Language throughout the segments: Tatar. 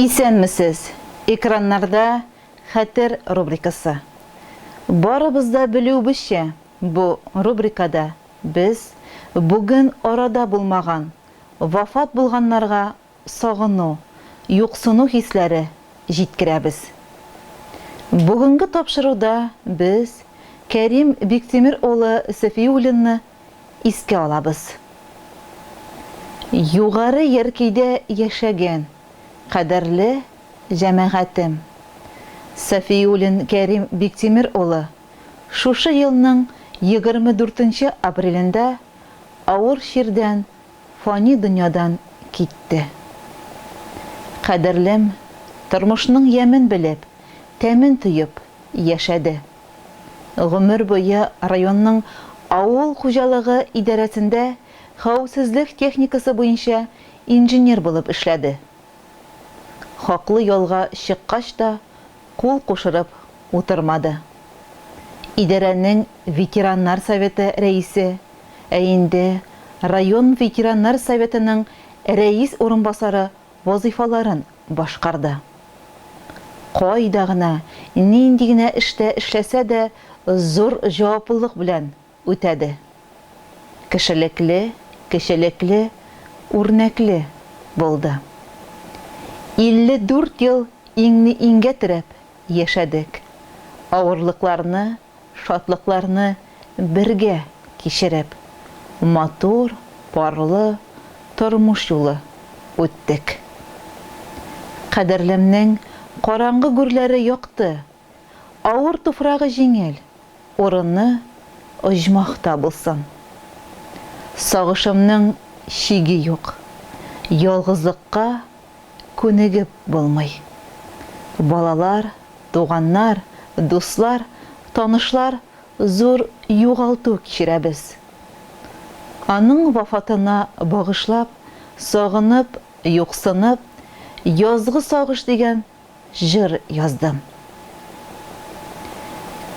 Исәнмесез? Экраннарда хәтер рубрикасы. Барыбызда белүебезчә, бу рубрикада без бүген арада булмаган, вафат булганнарга сагыну, юксыну хисләре җиткерәбез. Бүгенге тапшыруда без Кәрим Биктимер улы Сафиуллинны искә алабыз. Югары яркейдә яшәгән кадерле җәмәгатем. Сафиуллин Кәрим Биктимер улы шушы елның 24 апрелендә авыр ширдән фани дөньядан китте. Кадерлем тормышның ямен белеп, тәмен тоеп яшәде. Гомер буе районның авыл хуҗалыгы идарәсендә хәвефсезлек техникасы буенча инженер булып эшләде. Хаклы ялга чыккач та кул кушырып утырмады. Идарәнең ветераннар советы рәисе, инде район ветераннар советының рәис урынбасары вазифаларын башкарды. Кайда гына, нинди генә эштә эшләсә дә зур җаваплылык белән үтәде. Кешелекле, үрнәкле булды. 54 ел иңне иңгә терәп яшәдек. Авырлыкларны, шатлыкларны бергә кичереп, матур, парлы тормыш юлы үттек. Кадерлемнең караңгы гүрләре якты, авыр туфрагы җиңел, урынны оҗмахта булсын. Сагышымның чиге юк, ялгызлыкка күнегеп булмый. Балалар, туганнар, дуслар, танышлар зур югалту кичерәбез. Аның вафатына багышлап, сагынып, юксынып, язгы сагыш дигән җыр яздым.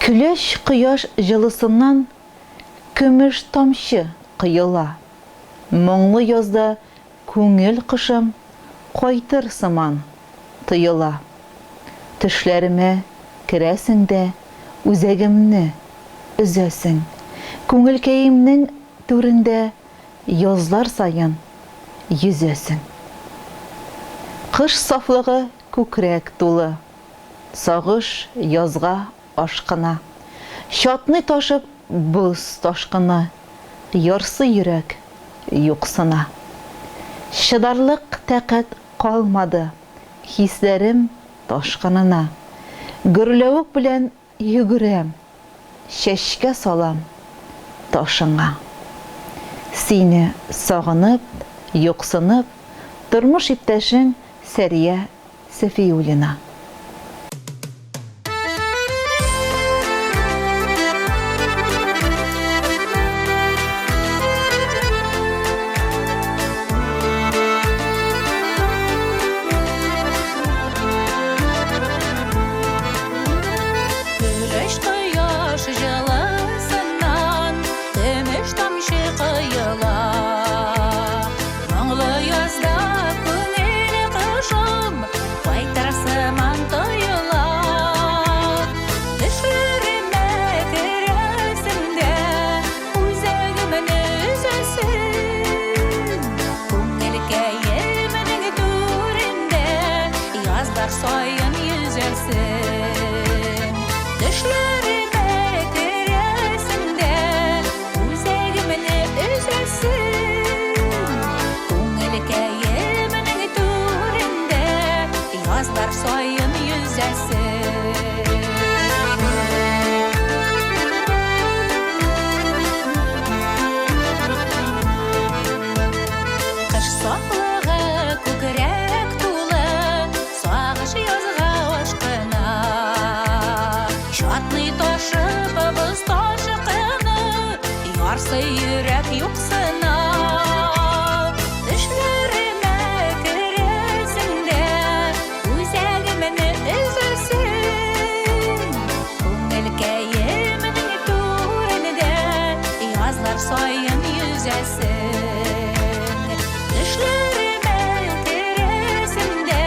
Күләш кояш җылысыннан көмеш тамчы кыела. Моңлы язда күңел кышым кайтыр сыман тыела. Төшләремә керәсең дә үзәгемне өзәсең. Күңелкәемнең түрендә язлар саен йөзәсең. Кыш сафлыгы күкрәк тулы, сагыш язга ашкына. Чатны ташып боз ташкыны, ярсы йөрәк юксына. Шыдарлык тәкать калмады, хисләрем ташкынына. Гөрләвек белән йөгерәм, чәчкә салам ташыңа. Сине сагынып, юксынып, тормыш иптәшең Сәрия Сафиуллина. Йөрәк юксына, төшләремә керәсең дә, үзәгемне өзәсең. Күңелкәемнең түрендә язлар саен йөзәсең. Төшләремә керәсең дә,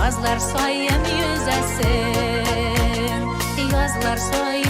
Yazlar sayın yüzesin, yazlar sayın